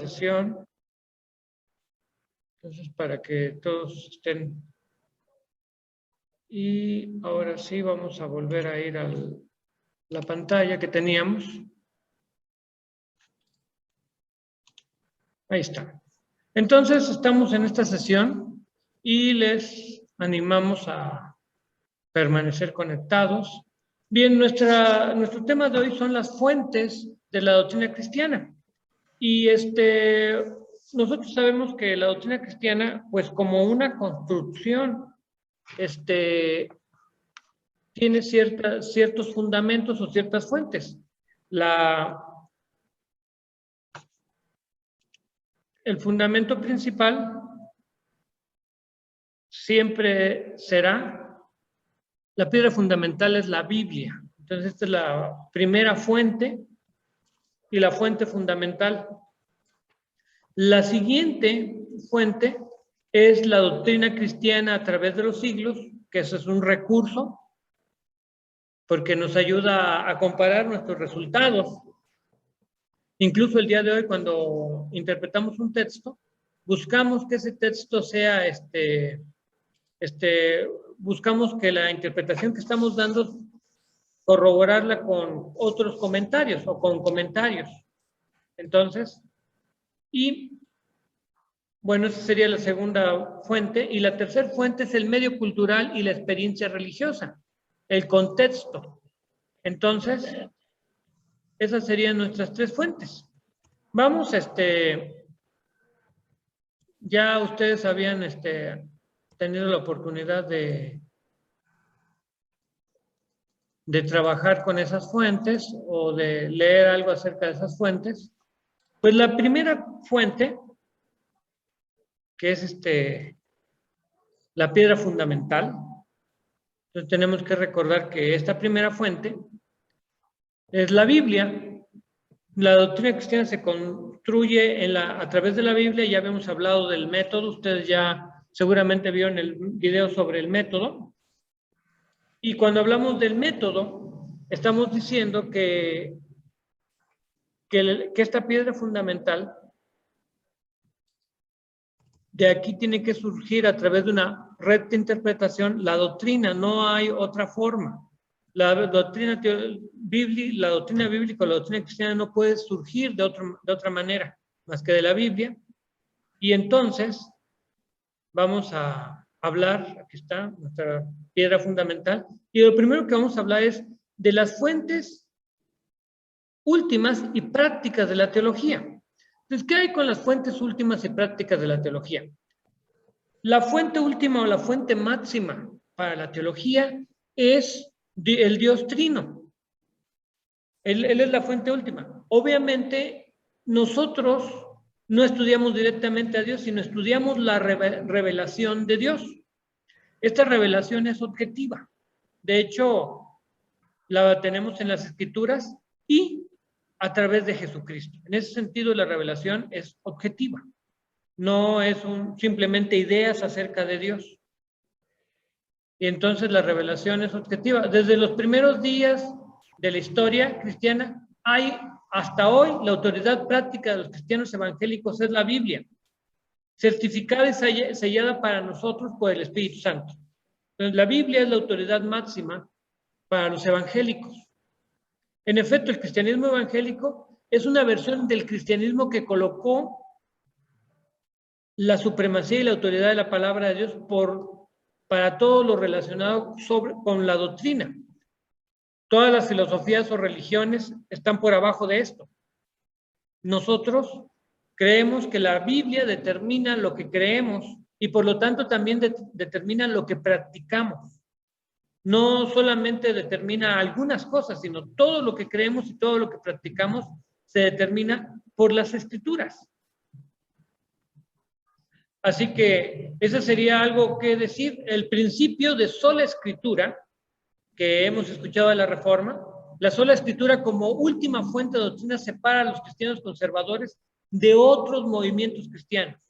sesión. Entonces, para que todos estén. Y ahora sí vamos a volver a ir a la pantalla que teníamos. Ahí está. Entonces, estamos en esta sesión y les animamos a permanecer conectados. Bien, nuestro tema de hoy son las fuentes de la doctrina cristiana. Y nosotros sabemos que la doctrina cristiana, pues como una construcción, tiene ciertos fundamentos o ciertas fuentes. El fundamento principal siempre será, la piedra fundamental es la Biblia. Entonces, esta es la primera fuente y la fuente fundamental. La siguiente fuente es la doctrina cristiana a través de los siglos, que eso es un recurso, porque nos ayuda a comparar nuestros resultados. Incluso el día de hoy, cuando interpretamos un texto, buscamos que ese texto sea, buscamos que la interpretación que estamos dando, corroborarla con otros comentarios o con comentarios. Entonces, y bueno, esa sería la segunda fuente. Y la tercera fuente es el medio cultural y la experiencia religiosa, el contexto. Entonces, esas serían nuestras tres fuentes. Vamos, ya ustedes habían tenido la oportunidad de trabajar con esas fuentes o de leer algo acerca de esas fuentes. Pues la primera fuente, que es la piedra fundamental. Entonces tenemos que recordar que esta primera fuente es la Biblia. La doctrina cristiana se construye a través de la Biblia. Ya habíamos hablado del método. Ustedes ya seguramente vieron el video sobre el método. Y cuando hablamos del método, estamos diciendo que esta piedra fundamental de aquí tiene que surgir a través de una recta interpretación la doctrina, no hay otra forma. La doctrina bíblica o la doctrina cristiana no puede surgir de otra manera más que de la Biblia. Y entonces vamos a hablar, aquí está nuestra piedra fundamental, y lo primero que vamos a hablar es de las fuentes últimas y prácticas de la teología. Entonces, ¿qué hay con las fuentes últimas y prácticas de la teología? La fuente última o la fuente máxima para la teología es el Dios Trino. Él es la fuente última. Obviamente, nosotros no estudiamos directamente a Dios, sino estudiamos la revelación de Dios. Esta revelación es objetiva. De hecho, la tenemos en las Escrituras y a través de Jesucristo. En ese sentido, la revelación es objetiva. No es simplemente ideas acerca de Dios. Y entonces la revelación es objetiva. Desde los primeros días de la historia cristiana, hasta hoy la autoridad práctica de los cristianos evangélicos es la Biblia, certificada y sellada para nosotros por el Espíritu Santo. Entonces, la Biblia es la autoridad máxima para los evangélicos. En efecto, el cristianismo evangélico es una versión del cristianismo que colocó la supremacía y la autoridad de la palabra de Dios para todo lo relacionado con la doctrina. Todas las filosofías o religiones están por abajo de esto. Nosotros creemos que la Biblia determina lo que creemos y por lo tanto también determina lo que practicamos. No solamente determina algunas cosas, sino todo lo que creemos y todo lo que practicamos se determina por las Escrituras. Así que eso sería algo que decir. El principio de sola escritura, que hemos escuchado de la Reforma, la sola escritura como última fuente de doctrina separa a los cristianos conservadores de otros movimientos cristianos.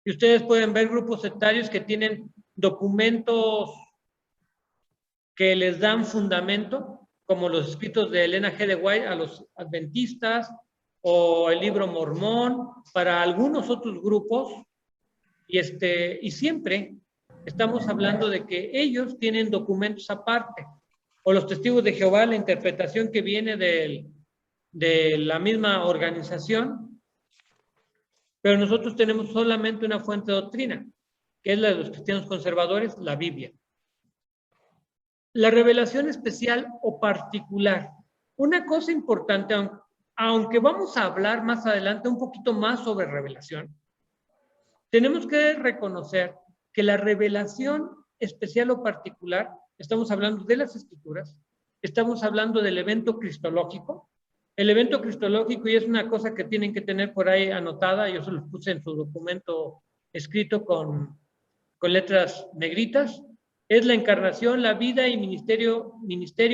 Y ustedes pueden ver grupos sectarios que tienen documentos que les dan fundamento, como los escritos de Elena G. de White a los adventistas, o el libro Mormón para algunos otros grupos, y siempre estamos hablando de que ellos tienen documentos aparte, o los testigos de Jehová, la interpretación que viene de la misma organización, pero nosotros tenemos solamente una fuente de doctrina, que es la de los cristianos conservadores, la Biblia. La revelación especial o particular. Una cosa importante, aunque vamos a hablar más adelante un poquito más sobre revelación, tenemos que reconocer que la revelación especial o particular, estamos hablando de las Escrituras, estamos hablando del evento cristológico. El evento cristológico, y es una cosa que tienen que tener por ahí anotada, yo se los puse en su documento escrito con letras negritas, es la encarnación, la vida y ministerio,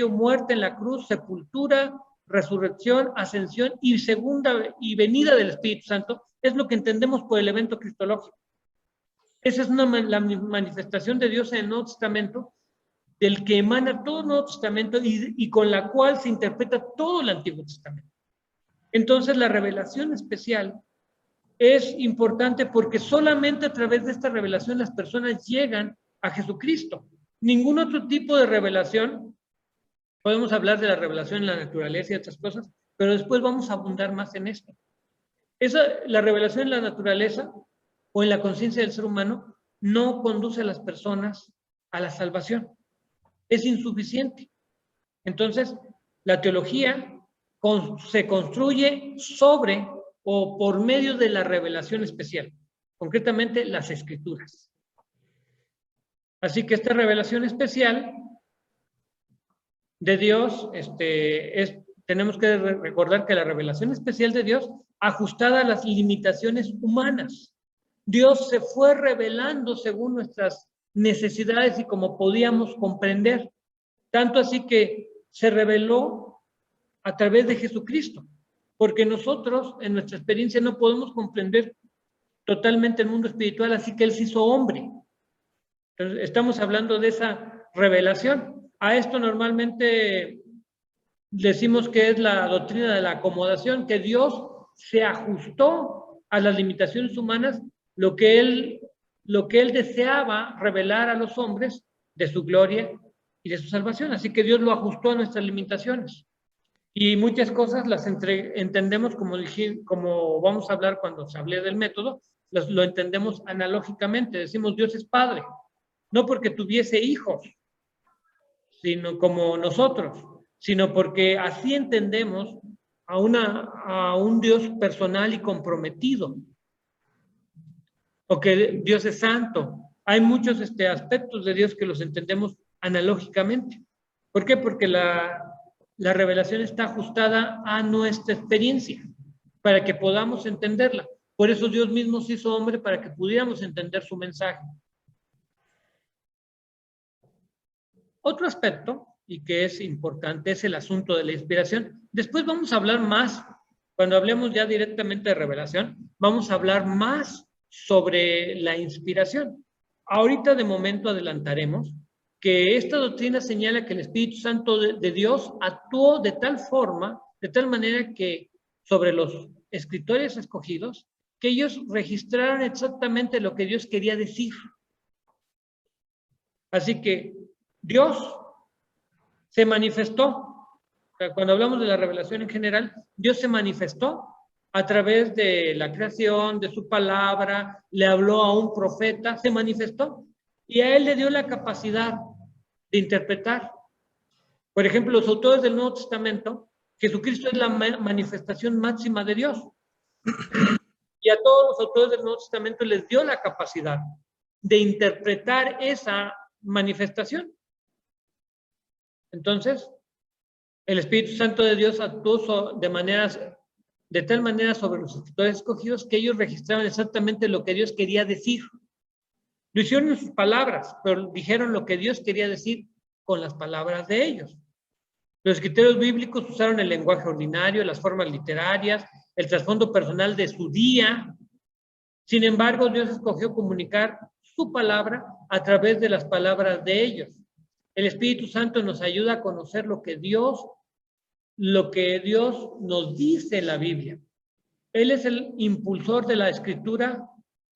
muerte en la cruz, sepultura, resurrección, ascensión y segunda y venida del Espíritu Santo. Es lo que entendemos por el evento cristológico. Esa es la manifestación de Dios en el Nuevo Testamento, del que emana todo el Nuevo Testamento y con la cual se interpreta todo el Antiguo Testamento. Entonces, la revelación especial es importante porque solamente a través de esta revelación las personas llegan a Jesucristo. Ningún otro tipo de revelación, podemos hablar de la revelación en la naturaleza y otras cosas, pero después vamos a abundar más en esto. La revelación en la naturaleza o en la conciencia del ser humano no conduce a las personas a la salvación. Es insuficiente. Entonces, la teología se construye sobre o por medio de la revelación especial, concretamente las Escrituras. Así que esta revelación especial de Dios, tenemos que recordar que la revelación especial de Dios, ajustada a las limitaciones humanas. Dios se fue revelando según nuestras necesidades y como podíamos comprender. Tanto así que se reveló a través de Jesucristo, porque nosotros en nuestra experiencia no podemos comprender totalmente el mundo espiritual, así que Él se hizo hombre. Entonces, estamos hablando de esa revelación. A esto normalmente decimos que es la doctrina de la acomodación, que Dios se ajustó a las limitaciones humanas, lo que Él deseaba revelar a los hombres de su gloria y de su salvación. Así que Dios lo ajustó a nuestras limitaciones. Y muchas cosas las entendemos, como vamos a hablar cuando se hable del método, lo entendemos analógicamente. Decimos Dios es Padre, no porque tuviese hijos, sino como nosotros, sino porque así entendemos a un Dios personal y comprometido, o que Dios es santo. Hay muchos aspectos de Dios que los entendemos analógicamente. ¿Por qué? Porque la revelación está ajustada a nuestra experiencia, para que podamos entenderla. Por eso Dios mismo se hizo hombre, para que pudiéramos entender su mensaje. Otro aspecto, y que es importante, es el asunto de la inspiración. Después vamos a hablar más, cuando hablemos ya directamente de revelación, vamos a hablar más sobre la inspiración. Ahorita de momento adelantaremos que esta doctrina señala que el Espíritu Santo de Dios actuó de tal forma, de tal manera que sobre los escritores escogidos, que ellos registraron exactamente lo que Dios quería decir. Así que Dios se manifestó. Cuando hablamos de la revelación en general, Dios se manifestó a través de la creación, de su palabra, le habló a un profeta, se manifestó y a él le dio la capacidad de interpretar. Por ejemplo, los autores del Nuevo Testamento, Jesucristo es la manifestación máxima de Dios. Y a todos los autores del Nuevo Testamento les dio la capacidad de interpretar esa manifestación. Entonces, el Espíritu Santo de Dios actuó de tal manera sobre los escritores escogidos que ellos registraron exactamente lo que Dios quería decir. Lo hicieron en sus palabras, pero dijeron lo que Dios quería decir con las palabras de ellos. Los escritores bíblicos usaron el lenguaje ordinario, las formas literarias, el trasfondo personal de su día. Sin embargo, Dios escogió comunicar su palabra a través de las palabras de ellos. El Espíritu Santo nos ayuda a conocer lo que Dios nos dice en la Biblia. Él es el impulsor de la escritura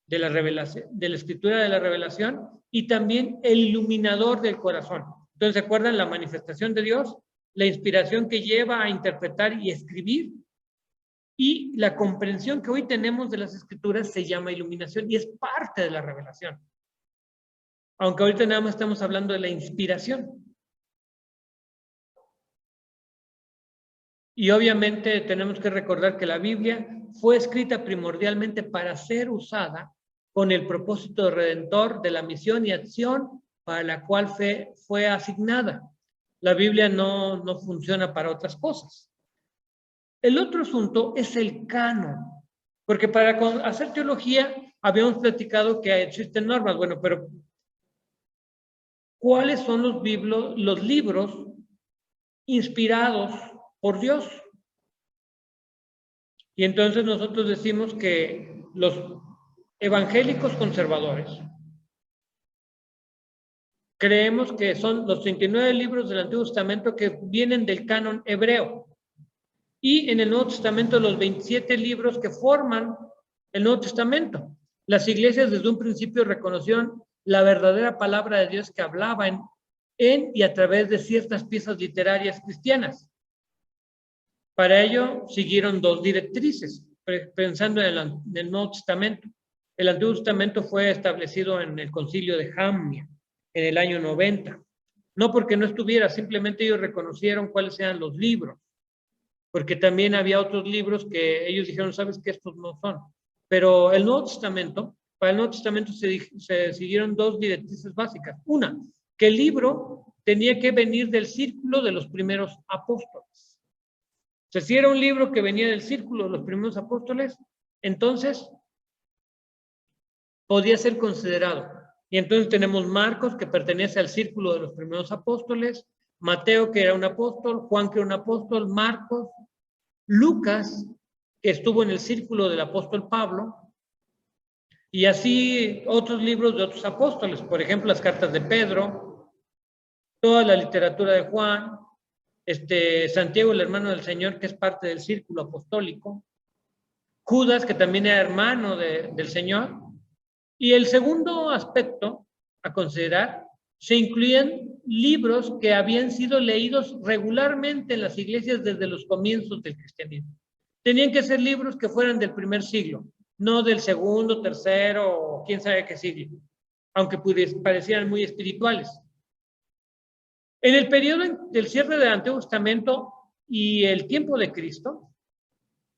de la revelación, y también el iluminador del corazón. Entonces, ¿se acuerdan la manifestación de Dios? La inspiración que lleva a interpretar y escribir, y la comprensión que hoy tenemos de las escrituras se llama iluminación y es parte de la revelación. Aunque ahorita nada más estamos hablando de la inspiración. Y obviamente tenemos que recordar que la Biblia fue escrita primordialmente para ser usada con el propósito redentor de la misión y acción para la cual fue asignada. La Biblia no funciona para otras cosas. El otro asunto es el canon, porque para hacer teología habíamos platicado que existen normas. Bueno, pero ¿cuáles son los libros inspirados por Dios? Y entonces nosotros decimos que los evangélicos conservadores creemos que son los 39 libros del Antiguo Testamento que vienen del canon hebreo. Y en el Nuevo Testamento los 27 libros que forman el Nuevo Testamento. Las iglesias desde un principio reconocieron la verdadera palabra de Dios que hablaban en y a través de ciertas piezas literarias cristianas. Para ello siguieron dos directrices, pensando en el Nuevo Testamento. El Antiguo Testamento fue establecido en el Concilio de Jamnia en el año 90. No porque no estuviera, simplemente ellos reconocieron cuáles eran los libros, porque también había otros libros que ellos dijeron, sabes que estos no son. Pero el Nuevo Testamento, para el Nuevo Testamento se siguieron dos directrices básicas. Una, que el libro tenía que venir del círculo de los primeros apóstoles. O sea, si era un libro que venía del círculo de los primeros apóstoles, entonces podía ser considerado. Y entonces tenemos Marcos, que pertenece al círculo de los primeros apóstoles, Mateo, que era un apóstol, Juan, que era un apóstol, Marcos, Lucas, que estuvo en el círculo del apóstol Pablo, y así otros libros de otros apóstoles, por ejemplo, las cartas de Pedro, toda la literatura de Juan, Santiago, el hermano del Señor, que es parte del círculo apostólico, Judas, que también era hermano del Señor. Y el segundo aspecto a considerar, se incluyen libros que habían sido leídos regularmente en las iglesias desde los comienzos del cristianismo. Tenían que ser libros que fueran del primer siglo, no del segundo, tercero, o quién sabe qué siglo, aunque parecieran muy espirituales. En el periodo del cierre del Antiguo Testamento y el tiempo de Cristo,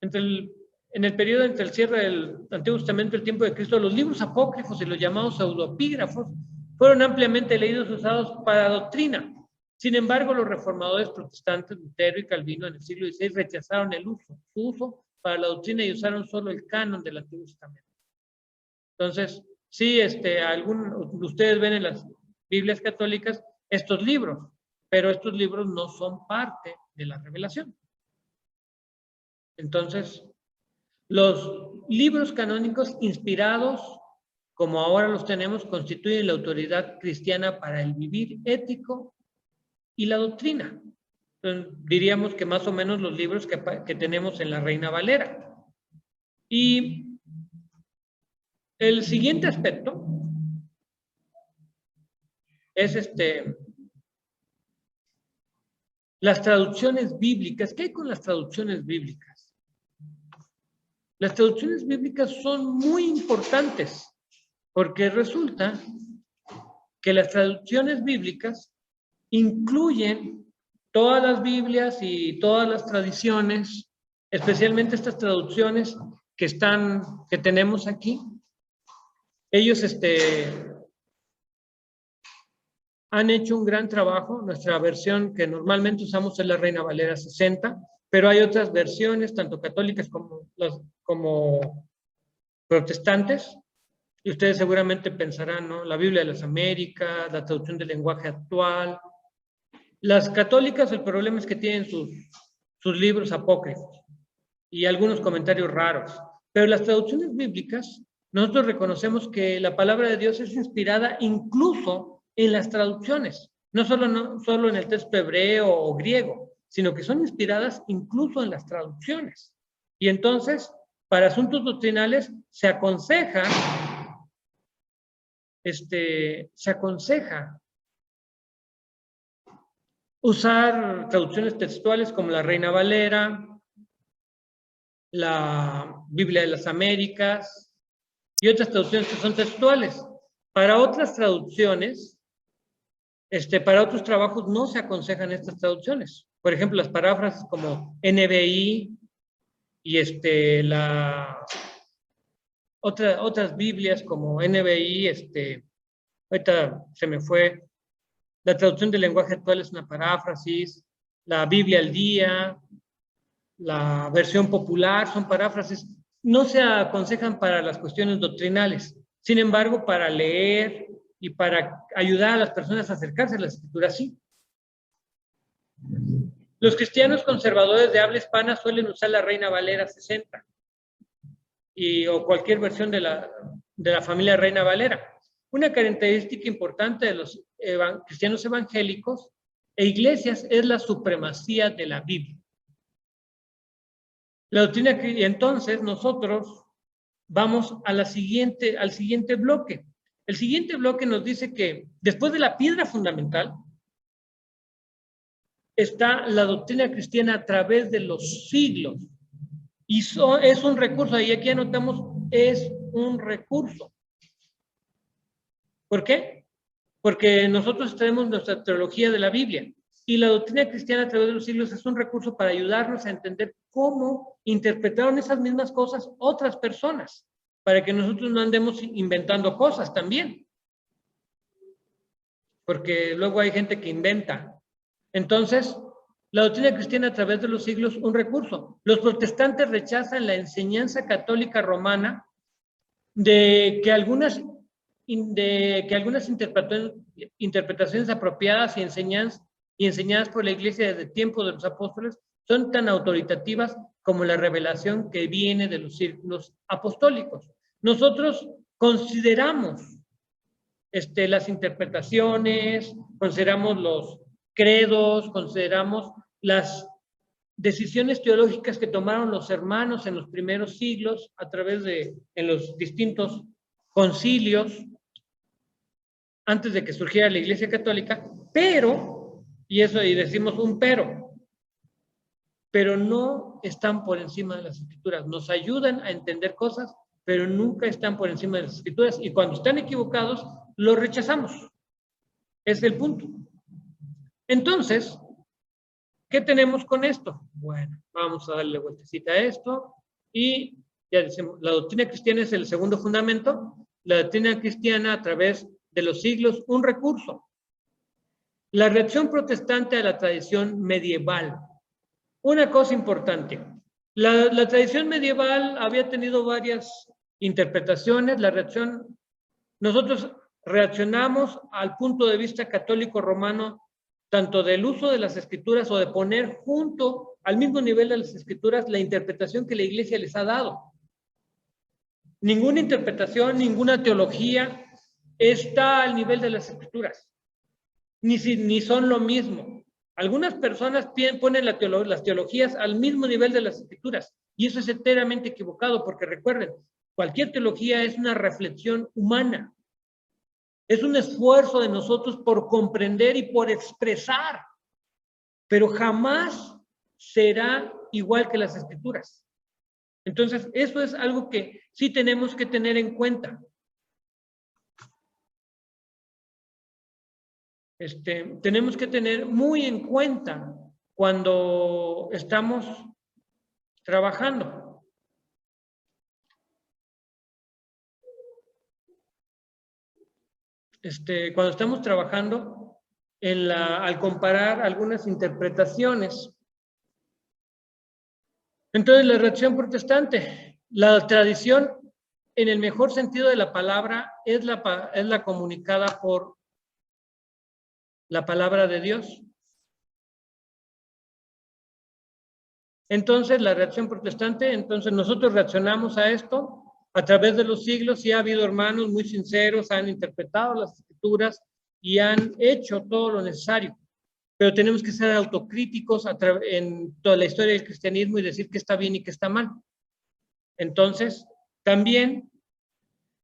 en el periodo entre el cierre del Antiguo Testamento y el tiempo de Cristo, los libros apócrifos y los llamados pseudoepígrafos fueron ampliamente leídos y usados para doctrina. Sin embargo, los reformadores protestantes, Lutero y Calvino, en el siglo XVI rechazaron su uso para la doctrina y usaron solo el canon del Antiguo Testamento. Entonces, sí, ustedes ven en las Biblias católicas estos libros, pero estos libros no son parte de la revelación. Entonces, los libros canónicos inspirados, como ahora los tenemos, constituyen la autoridad cristiana para el vivir ético y la doctrina. Entonces, diríamos que más o menos los libros que tenemos en la Reina Valera. Y el siguiente aspecto es las traducciones bíblicas. ¿Qué hay con las traducciones bíblicas? Las traducciones bíblicas son muy importantes porque resulta que las traducciones bíblicas incluyen todas las Biblias y todas las tradiciones, especialmente estas traducciones que tenemos aquí. Ellos han hecho un gran trabajo. Nuestra versión que normalmente usamos es la Reina Valera 60, pero hay otras versiones, tanto católicas como protestantes, y ustedes seguramente pensarán, ¿no? La Biblia de las Américas, la traducción del lenguaje actual. Las católicas, el problema es que tienen sus libros apócrifos y algunos comentarios raros, pero las traducciones bíblicas, nosotros reconocemos que la palabra de Dios es inspirada incluso en las traducciones, no solo en el texto hebreo o griego, sino que son inspiradas incluso en las traducciones. Y entonces, para asuntos doctrinales se aconseja usar traducciones textuales como la Reina Valera, la Biblia de las Américas y otras traducciones que son textuales. Para otras traducciones, para otros trabajos no se aconsejan estas traducciones. Por ejemplo, las paráfrasis como NBI y otras Biblias como NBI, ahorita se me fue, la traducción del lenguaje actual es una paráfrasis, la Biblia al día, la versión popular son paráfrasis, no se aconsejan para las cuestiones doctrinales. Sin embargo, para leer y para ayudar a las personas a acercarse a la escritura, sí. Los cristianos conservadores de habla hispana suelen usar la Reina Valera 60 o cualquier versión de la familia Reina Valera. Una característica importante de los cristianos evangélicos e iglesias es la supremacía de la Biblia. La doctrina, y entonces nosotros vamos al siguiente bloque. El siguiente bloque nos dice que después de la piedra fundamental está la doctrina cristiana a través de los siglos. Y es un recurso, y aquí anotamos, es un recurso. ¿Por qué? Porque nosotros tenemos nuestra teología de la Biblia. Y la doctrina cristiana a través de los siglos es un recurso para ayudarnos a entender cómo interpretaron esas mismas cosas otras personas, para que nosotros no andemos inventando cosas también. Porque luego hay gente que inventa. Entonces, la doctrina cristiana a través de los siglos, un recurso. Los protestantes rechazan la enseñanza católica romana de que algunas interpretaciones apropiadas y enseñadas por la Iglesia desde el tiempo de los apóstoles son tan autoritativas como la revelación que viene de los círculos apostólicos. Nosotros consideramos las interpretaciones, consideramos los credos, consideramos las decisiones teológicas que tomaron los hermanos en los primeros siglos a través en los distintos concilios antes de que surgiera la Iglesia Católica, pero, y decimos un pero no están por encima de las Escrituras. Nos ayudan a entender cosas, pero nunca están por encima de las Escrituras, y cuando están equivocados, los rechazamos. Es el punto. Entonces, ¿qué tenemos con esto? Bueno, vamos a darle vueltecita a esto, y ya decimos, la doctrina cristiana es el segundo fundamento. La doctrina cristiana a través de los siglos, un recurso. La reacción protestante a la tradición medieval. Una cosa importante, la tradición medieval había tenido varias interpretaciones. Nosotros reaccionamos al punto de vista católico romano, tanto del uso de las escrituras o de poner junto al mismo nivel de las escrituras la interpretación que la Iglesia les ha dado. Ninguna interpretación, ninguna teología está al nivel de las escrituras, ni son lo mismo. Algunas personas ponen las teologías al mismo nivel de las escrituras, y eso es enteramente equivocado, porque recuerden, cualquier teología es una reflexión humana, es un esfuerzo de nosotros por comprender y por expresar, pero jamás será igual que las escrituras. Entonces, eso es algo que sí tenemos que tener en cuenta. Tenemos que tener muy en cuenta cuando estamos trabajando. Cuando estamos trabajando al comparar algunas interpretaciones. Entonces, la reacción protestante, la tradición, en el mejor sentido de la palabra, es la comunicada por la palabra de Dios. Entonces, la reacción protestante, entonces nosotros reaccionamos a esto a través de los siglos, y ha habido hermanos muy sinceros, han interpretado las escrituras y han hecho todo lo necesario. Pero tenemos que ser autocríticos en toda la historia del cristianismo y decir qué está bien y qué está mal. Entonces, también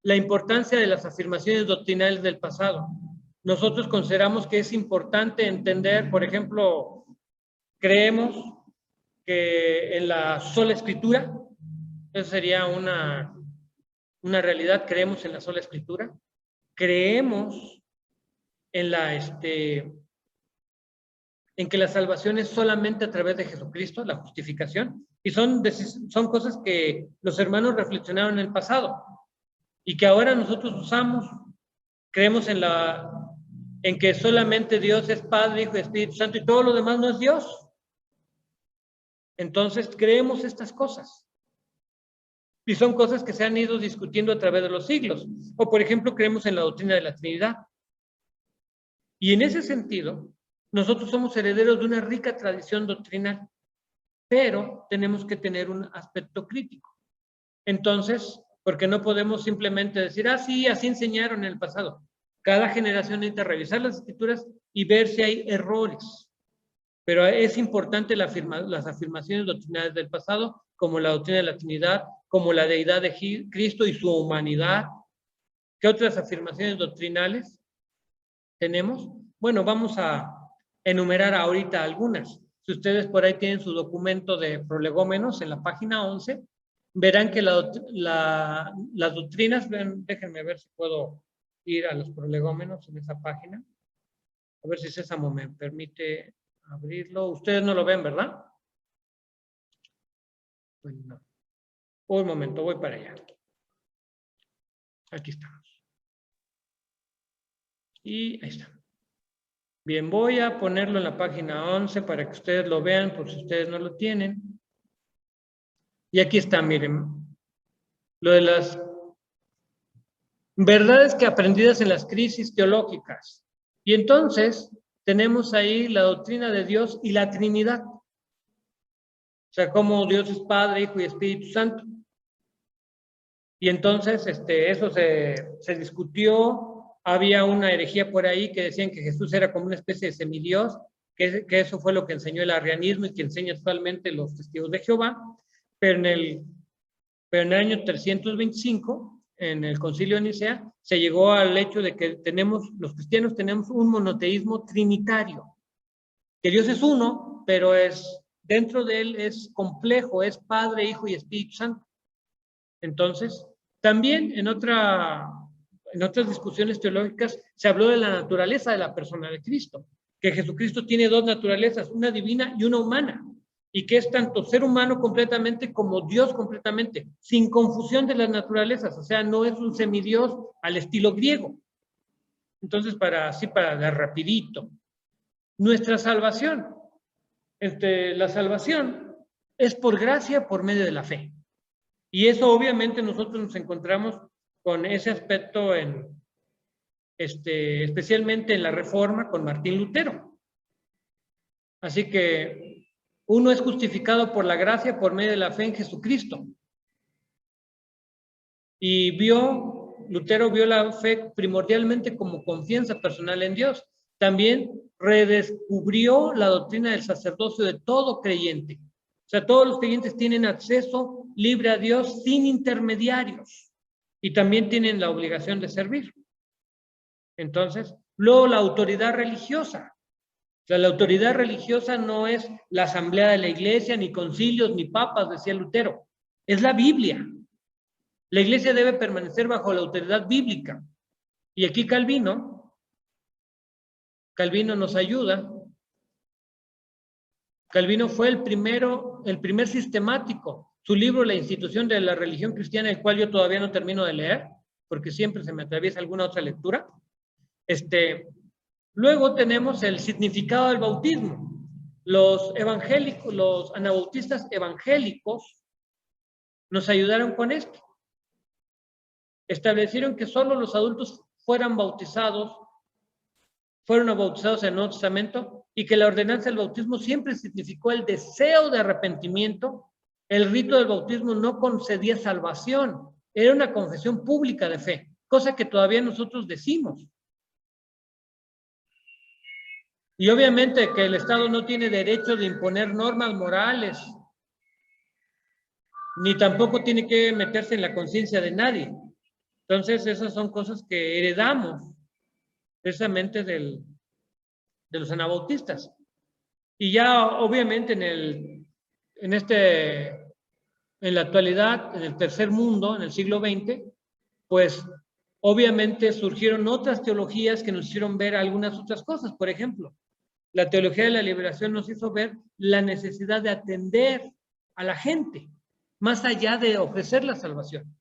la importancia de las afirmaciones doctrinales del pasado. Nosotros consideramos que es importante entender, por ejemplo, creemos que en la sola escritura, eso sería una realidad, creemos en la sola escritura, creemos en en que la salvación es solamente a través de Jesucristo, la justificación, y son cosas que los hermanos reflexionaron en el pasado y que ahora nosotros usamos. Creemos en que solamente Dios es Padre, Hijo y Espíritu Santo y todo lo demás no es Dios. Entonces creemos estas cosas. Y son cosas que se han ido discutiendo a través de los siglos. O por ejemplo, creemos en la doctrina de la Trinidad. Y en ese sentido, nosotros somos herederos de una rica tradición doctrinal, pero tenemos que tener un aspecto crítico. Entonces, porque no podemos simplemente decir, sí, así enseñaron en el pasado. Cada generación necesita revisar las escrituras y ver si hay errores. Pero es importante las afirmaciones doctrinales del pasado, como la doctrina de la Trinidad, como la deidad de Cristo y su humanidad. ¿Qué otras afirmaciones doctrinales tenemos? Bueno, vamos a enumerar ahorita algunas. Si ustedes por ahí tienen su documento de prolegómenos en la página 11, verán que las doctrinas, déjenme ver si puedo ir a los prolegómenos en esa página. A ver si Césamo me permite abrirlo. Ustedes no lo ven, ¿verdad? Pues no. Un momento, voy para allá. Aquí estamos. Y ahí está. Bien, voy a ponerlo en la página 11 para que ustedes lo vean, por si ustedes no lo tienen. Y aquí está, miren. Lo de las verdades que aprendidas en las crisis teológicas. Y entonces tenemos ahí la doctrina de Dios y la Trinidad. O sea, cómo Dios es Padre, Hijo y Espíritu Santo. Y entonces eso se discutió. Había una herejía por ahí que decían que Jesús era como una especie de semidios, que eso fue lo que enseñó el arrianismo y que enseña actualmente los testigos de Jehová. Pero en el año 325, en el Concilio de Nicea, se llegó al hecho de que los cristianos tenemos un monoteísmo trinitario, que Dios es uno, pero dentro de él es complejo, es Padre, Hijo y Espíritu Santo. Entonces, también en otras discusiones teológicas se habló de la naturaleza de la persona de Cristo, que Jesucristo tiene dos naturalezas, una divina y una humana, y que es tanto ser humano completamente como Dios completamente, sin confusión de las naturalezas, o sea, no es un semidios al estilo griego. Entonces, para dar rapidito, nuestra salvación, la salvación es por gracia por medio de la fe. Y eso obviamente nosotros nos encontramos con ese aspecto especialmente en la Reforma con Martín Lutero. Así que uno es justificado por la gracia por medio de la fe en Jesucristo. Y Lutero vio la fe primordialmente como confianza personal en Dios. También redescubrió la doctrina del sacerdocio de todo creyente. O sea, todos los creyentes tienen acceso libre a Dios sin intermediarios y también tienen la obligación de servir. Entonces, luego la autoridad religiosa. O sea, la autoridad religiosa no es la asamblea de la iglesia, ni concilios, ni papas, decía Lutero. Es la Biblia. La iglesia debe permanecer bajo la autoridad bíblica. Y aquí Calvino nos ayuda. Calvino fue el primer sistemático. Su libro, La institución de la religión cristiana, el cual yo todavía no termino de leer, porque siempre se me atraviesa alguna otra lectura. Luego tenemos el significado del bautismo. Los evangélicos, los anabautistas evangélicos nos ayudaron con esto. Establecieron que solo los adultos fueron bautizados en el Nuevo Testamento y que la ordenanza del bautismo siempre significó el deseo de arrepentimiento. El rito del bautismo no concedía salvación, era una confesión pública de fe, cosa que todavía nosotros decimos. Y obviamente que el Estado no tiene derecho de imponer normas morales ni tampoco tiene que meterse en la conciencia de nadie. Entonces, esas son cosas que heredamos precisamente de los anabautistas. Y ya, obviamente, en la actualidad, en el tercer mundo, en el siglo XX, pues, obviamente surgieron otras teologías que nos hicieron ver algunas otras cosas. Por ejemplo, la teología de la liberación nos hizo ver la necesidad de atender a la gente, más allá de ofrecer la salvación,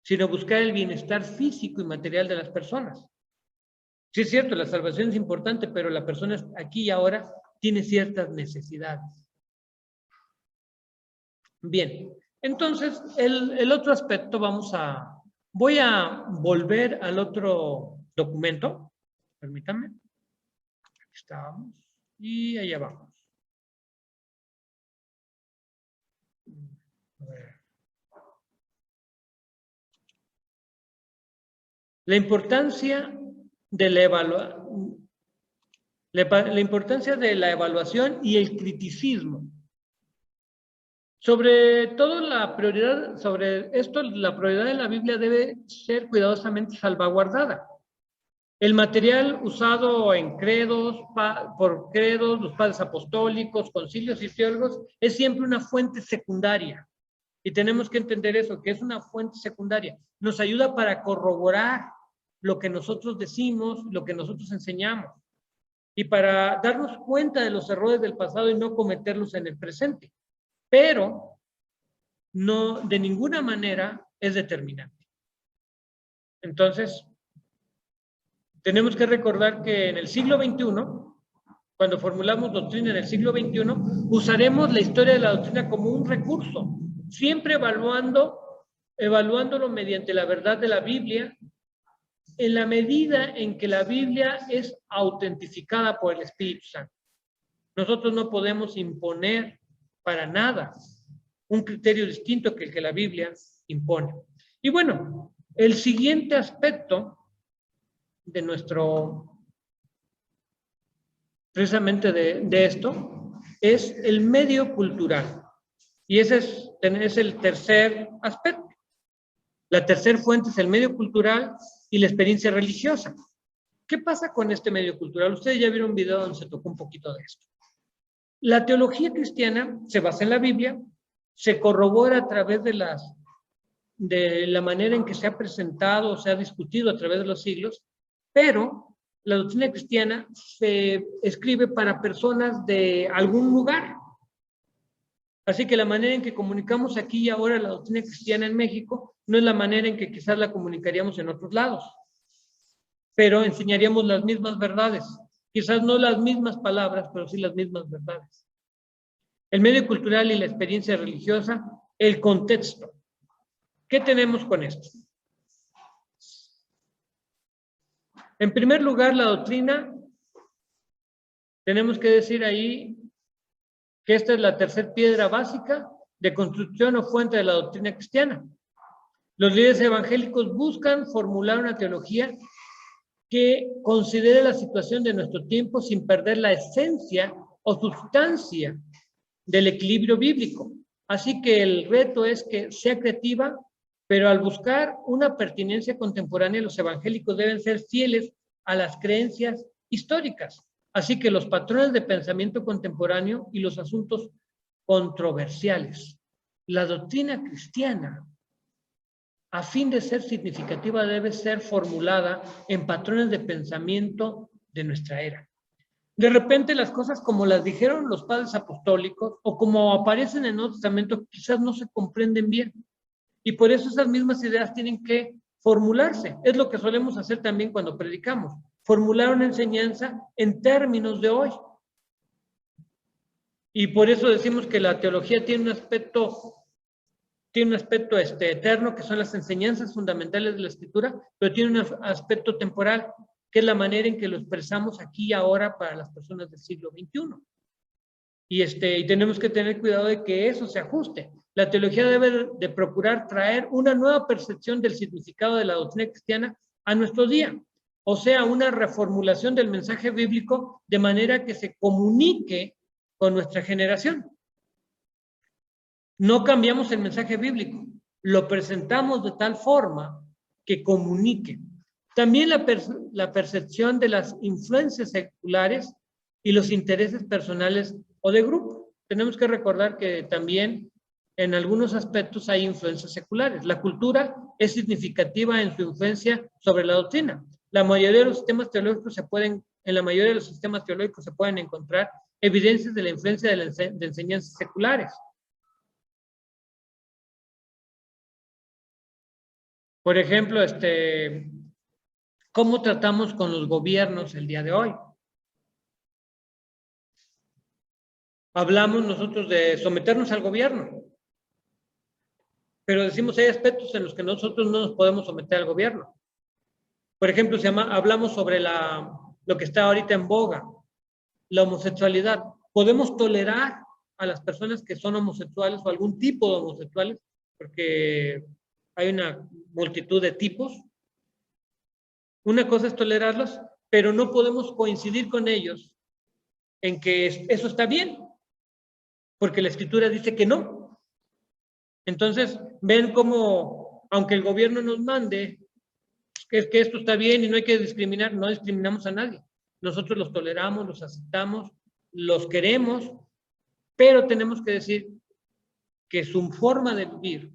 sino buscar el bienestar físico y material de las personas. Sí es cierto, la salvación es importante, pero la persona aquí y ahora tiene ciertas necesidades. Bien, entonces el otro aspecto voy a volver al otro documento, permítanme, aquí estábamos, y allá vamos. A ver. La importancia de la importancia de la evaluación y el criticismo. Sobre todo la prioridad de la Biblia debe ser cuidadosamente salvaguardada. El material usado en por credos, los padres apostólicos, concilios y teólogos, es siempre una fuente secundaria. Y tenemos que entender eso, que es una fuente secundaria. Nos ayuda para corroborar lo que nosotros decimos, lo que nosotros enseñamos, y para darnos cuenta de los errores del pasado y no cometerlos en el presente. Pero no, de ninguna manera es determinante. Entonces, tenemos que recordar que en el siglo XXI, cuando formulamos doctrina en el siglo XXI, usaremos la historia de la doctrina como un recurso, siempre evaluándolo mediante la verdad de la Biblia, en la medida en que la Biblia es autentificada por el Espíritu Santo. Nosotros no podemos imponer para nada un criterio distinto que el que la Biblia impone. Y bueno, el siguiente aspecto de precisamente de esto, es el medio cultural. Y ese es el tercer aspecto. La tercera fuente es el medio cultural y la experiencia religiosa. ¿Qué pasa con este medio cultural? Ustedes ya vieron un video donde se tocó un poquito de esto. La teología cristiana se basa en la Biblia, se corrobora a través de la manera en que se ha presentado o se ha discutido a través de los siglos, pero la doctrina cristiana se escribe para personas de algún lugar. Así que la manera en que comunicamos aquí y ahora la doctrina cristiana en México no es la manera en que quizás la comunicaríamos en otros lados, pero enseñaríamos las mismas verdades. Quizás no las mismas palabras, pero sí las mismas verdades. El medio cultural y la experiencia religiosa, el contexto. ¿Qué tenemos con esto? En primer lugar, la doctrina, tenemos que decir ahí que esta es la tercera piedra básica de construcción o fuente de la doctrina cristiana. Los líderes evangélicos buscan formular una teología que considere la situación de nuestro tiempo sin perder la esencia o sustancia del equilibrio bíblico. Así que el reto es que sea creativa, pero al buscar una pertinencia contemporánea, los evangélicos deben ser fieles a las creencias históricas. Así que los patrones de pensamiento contemporáneo y los asuntos controversiales. La doctrina cristiana, a fin de ser significativa, debe ser formulada en patrones de pensamiento de nuestra era. De repente las cosas como las dijeron los padres apostólicos o como aparecen en el Nuevo Testamento quizás no se comprenden bien. Y por eso esas mismas ideas tienen que formularse. Es lo que solemos hacer también cuando predicamos. Formular una enseñanza en términos de hoy. Y por eso decimos que la teología tiene un aspecto eterno, que son las enseñanzas fundamentales de la Escritura, pero tiene un aspecto temporal, que es la manera en que lo expresamos aquí y ahora para las personas del siglo XXI. Y tenemos que tener cuidado de que eso se ajuste. La teología debe de procurar traer una nueva percepción del significado de la doctrina cristiana a nuestro día. O sea, una reformulación del mensaje bíblico de manera que se comunique con nuestra generación. No cambiamos el mensaje bíblico, lo presentamos de tal forma que comunique. También la percepción de las influencias seculares y los intereses personales o de grupo. Tenemos que recordar que también en algunos aspectos hay influencias seculares. La cultura es significativa en su influencia sobre la doctrina. La mayoría de los sistemas teológicos en la mayoría de los sistemas teológicos se pueden encontrar evidencias de la influencia de enseñanzas seculares. Por ejemplo, ¿cómo tratamos con los gobiernos el día de hoy? Hablamos nosotros de someternos al gobierno, pero decimos hay aspectos en los que nosotros no nos podemos someter al gobierno. Por ejemplo, hablamos sobre lo que está ahorita en boga, la homosexualidad. ¿Podemos tolerar a las personas que son homosexuales o algún tipo de homosexuales? Porque hay una multitud de tipos. Una cosa es tolerarlos, pero no podemos coincidir con ellos en que eso está bien, porque la Escritura dice que no. Entonces, ven cómo, aunque el gobierno nos mande que esto está bien y no hay que discriminar, no discriminamos a nadie. Nosotros los toleramos, los aceptamos, los queremos, pero tenemos que decir que su forma de vivir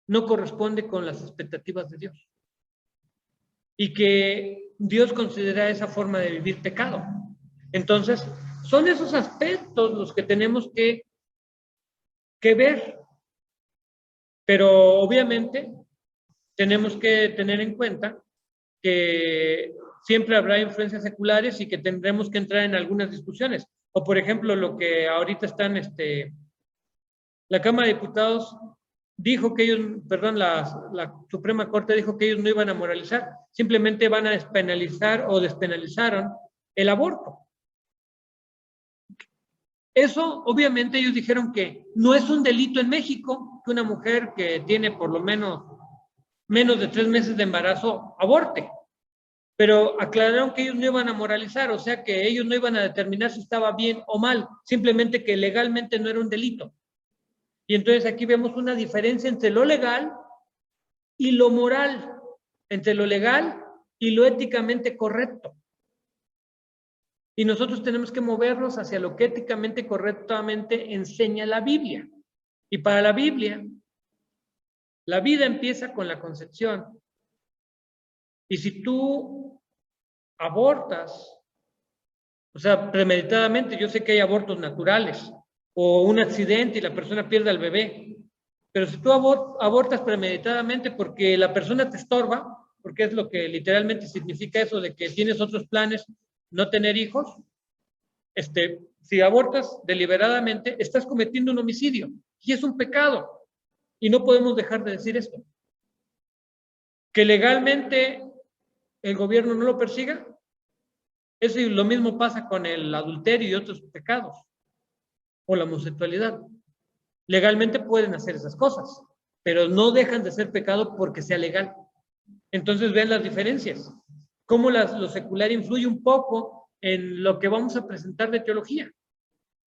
no corresponde con las expectativas de Dios. Y que Dios considera esa forma de vivir pecado. Entonces, son esos aspectos los que tenemos que ver. Pero obviamente tenemos que tener en cuenta que siempre habrá influencias seculares y que tendremos que entrar en algunas discusiones. O por ejemplo, lo que ahorita están, la Cámara de Diputados dijo que ellos, perdón, la Suprema Corte dijo que ellos no iban a moralizar, simplemente van a despenalizar o despenalizaron el aborto. Eso, obviamente, ellos dijeron que no es un delito en México que una mujer que tiene por lo menos de 3 meses de embarazo aborte. Pero aclararon que ellos no iban a moralizar, o sea que ellos no iban a determinar si estaba bien o mal, simplemente que legalmente no era un delito. Y entonces aquí vemos una diferencia entre lo legal y lo moral, entre lo legal y lo éticamente correcto. Y nosotros tenemos que movernos hacia lo que éticamente correctamente enseña la Biblia. Y para la Biblia, la vida empieza con la concepción. Y si tú abortas, o sea, premeditadamente, yo sé que hay abortos naturales o un accidente y la persona pierde al bebé, pero si tú abortas premeditadamente porque la persona te estorba, porque es lo que literalmente significa eso de que tienes otros planes, no tener hijos, si abortas deliberadamente, estás cometiendo un homicidio y es un pecado. Y no podemos dejar de decir esto. Que legalmente el gobierno no lo persiga, eso y lo mismo pasa con el adulterio y otros pecados, o la homosexualidad. Legalmente pueden hacer esas cosas, pero no dejan de ser pecado porque sea legal. Entonces vean las diferencias. Cómo lo secular influye un poco en lo que vamos a presentar de teología.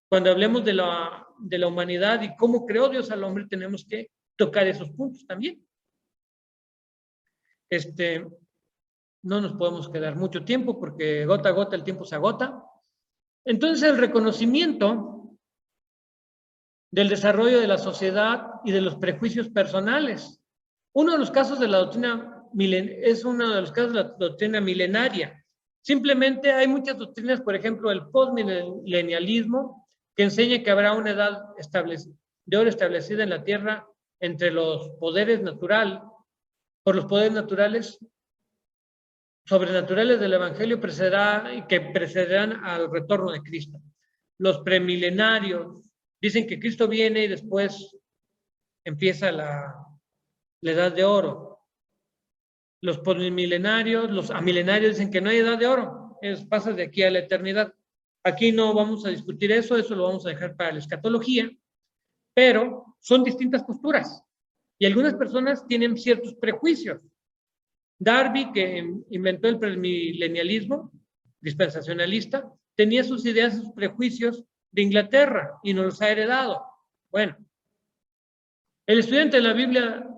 Cuando hablemos de la humanidad y cómo creó Dios al hombre, tenemos que tocar esos puntos también. No nos podemos quedar mucho tiempo porque gota a gota el tiempo se agota. Entonces el reconocimiento del desarrollo de la sociedad y de los prejuicios personales. Uno de los casos de la doctrina es uno de los casos de la doctrina milenaria. Simplemente hay muchas doctrinas, por ejemplo, el postmilenialismo, que enseña que habrá una edad de oro establecida en la tierra entre los poderes naturales, por los poderes naturales sobrenaturales del Evangelio que precederán al retorno de Cristo. Los premilenarios dicen que Cristo viene y después empieza la edad de oro. Los postmilenarios, los amilenarios dicen que no hay edad de oro, pasa de aquí a la eternidad. Aquí no vamos a discutir eso lo vamos a dejar para la escatología, pero son distintas posturas y algunas personas tienen ciertos prejuicios. Darby, que inventó el premilenialismo dispensacionalista, tenía sus ideas, sus prejuicios de Inglaterra y nos los ha heredado. Bueno, El estudiante de la Biblia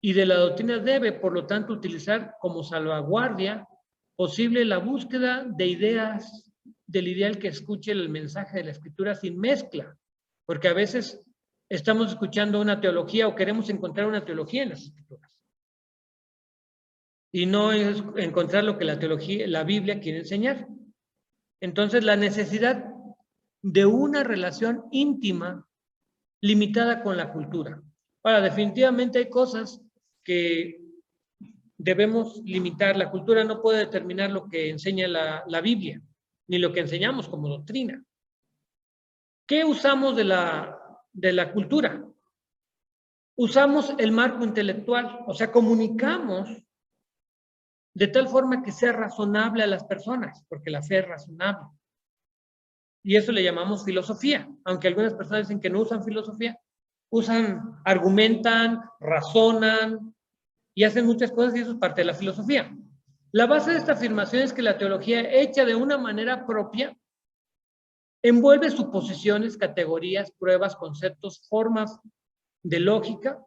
y de la doctrina debe, por lo tanto, utilizar como salvaguardia posible la búsqueda de ideas del ideal que escuche el mensaje de la Escritura sin mezcla, porque a veces estamos escuchando una teología o queremos encontrar una teología en las Escrituras y no es encontrar lo que la teología, la Biblia quiere enseñar. Entonces, la necesidad de una relación íntima limitada con la cultura. Ahora, definitivamente hay cosas que debemos limitar. La cultura no puede determinar lo que enseña la Biblia, ni lo que enseñamos como doctrina. ¿Qué usamos de la cultura? Usamos el marco intelectual, o sea, comunicamos de tal forma que sea razonable a las personas, porque la fe es razonable. Y eso le llamamos filosofía, aunque algunas personas dicen que no usan filosofía, argumentan, razonan y hacen muchas cosas y eso es parte de la filosofía. La base de esta afirmación es que la teología, hecha de una manera propia, envuelve suposiciones, categorías, pruebas, conceptos, formas de lógica.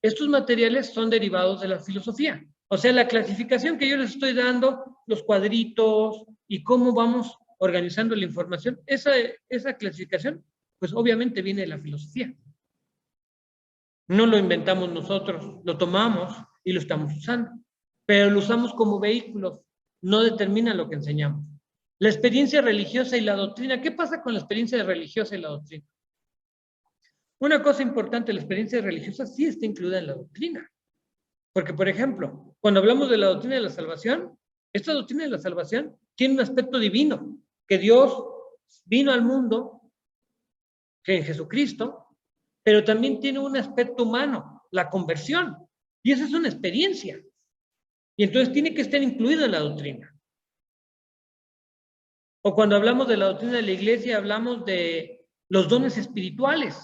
Estos materiales son derivados de la filosofía. O sea, la clasificación que yo les estoy dando, los cuadritos y cómo vamos organizando la información, esa clasificación, pues obviamente viene de la filosofía. No lo inventamos nosotros, lo tomamos y lo estamos usando, pero lo usamos como vehículos, no determina lo que enseñamos. La experiencia religiosa y la doctrina, ¿qué pasa con la experiencia religiosa y la doctrina? Una cosa importante, la experiencia religiosa sí está incluida en la doctrina. Porque, por ejemplo, cuando hablamos de la doctrina de la salvación, esta doctrina de la salvación tiene un aspecto divino, que Dios vino al mundo, que en Jesucristo, pero también tiene un aspecto humano, la conversión. Y esa es una experiencia. Y entonces tiene que estar incluido en la doctrina. O cuando hablamos de la doctrina de la iglesia, hablamos de los dones espirituales.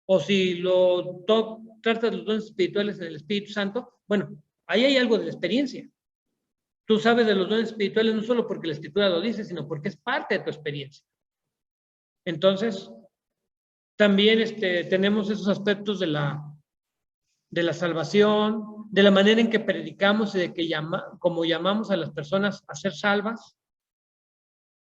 O si tratas los dones espirituales en el Espíritu Santo, bueno, ahí hay algo de la experiencia. Tú sabes de los dones espirituales no solo porque la Escritura lo dice, sino porque es parte de tu experiencia. Entonces, también tenemos esos aspectos de la salvación, de la manera en que predicamos y de que como llamamos a las personas a ser salvas.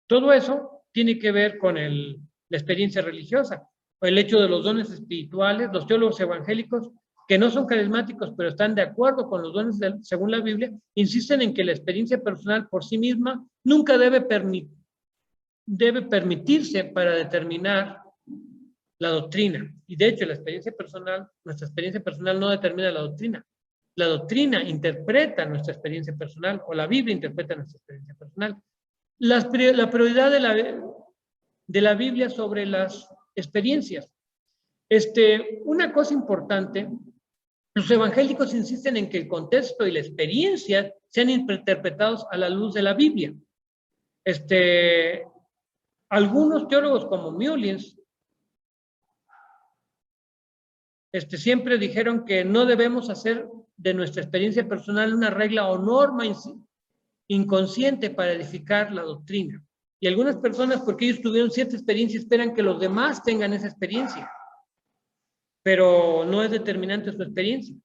Todo eso tiene que ver con la experiencia religiosa, o el hecho de los dones espirituales. Los teólogos evangélicos, que no son carismáticos, pero están de acuerdo con los dones según la Biblia, insisten en que la experiencia personal por sí misma nunca debe permitirse para determinar la doctrina. Y de hecho, nuestra experiencia personal no determina la doctrina. La doctrina interpreta nuestra experiencia personal, o la Biblia interpreta nuestra experiencia personal. La prioridad de la Biblia sobre las experiencias. Una cosa importante, los evangélicos insisten en que el contexto y la experiencia sean interpretados a la luz de la Biblia. Algunos teólogos como Mullins siempre dijeron que no debemos hacer de nuestra experiencia personal una regla o norma inconsciente para edificar la doctrina. Y algunas personas, porque ellos tuvieron cierta experiencia, esperan que los demás tengan esa experiencia. Pero no es determinante su experiencia.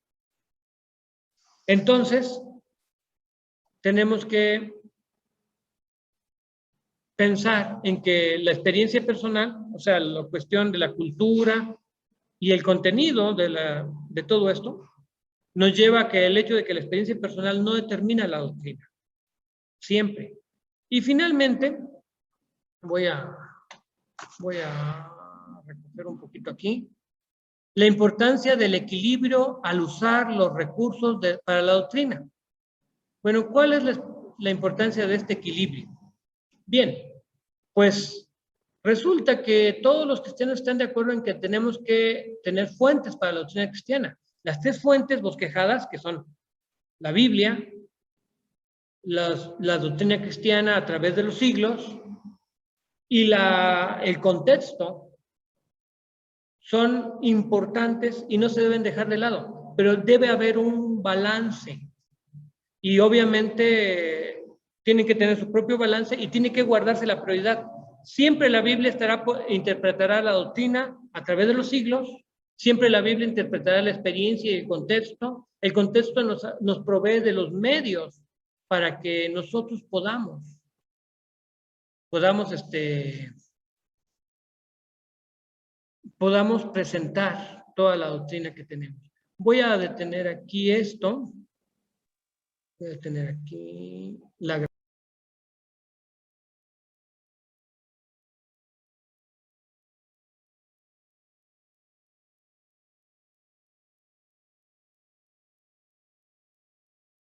Entonces, tenemos que pensar en que la experiencia personal, o sea, la cuestión de la cultura y el contenido de todo esto, nos lleva a que el hecho de que la experiencia personal no determina la doctrina. Siempre. Y finalmente, voy a recoger un poquito aquí. La importancia del equilibrio al usar los recursos para la doctrina. Bueno, ¿cuál es la importancia de este equilibrio? Bien, pues resulta que todos los cristianos están de acuerdo en que tenemos que tener fuentes para la doctrina cristiana. Las tres fuentes bosquejadas, que son la Biblia, la doctrina cristiana a través de los siglos y el contexto, son importantes y no se deben dejar de lado, pero debe haber un balance y obviamente tienen que tener su propio balance y tiene que guardarse la prioridad. Siempre la Biblia interpretará la doctrina a través de los siglos, siempre la Biblia interpretará la experiencia y el contexto. El contexto nos provee de los medios para que nosotros podamos presentar toda la doctrina que tenemos. Voy a detener aquí esto. Voy a detener aquí la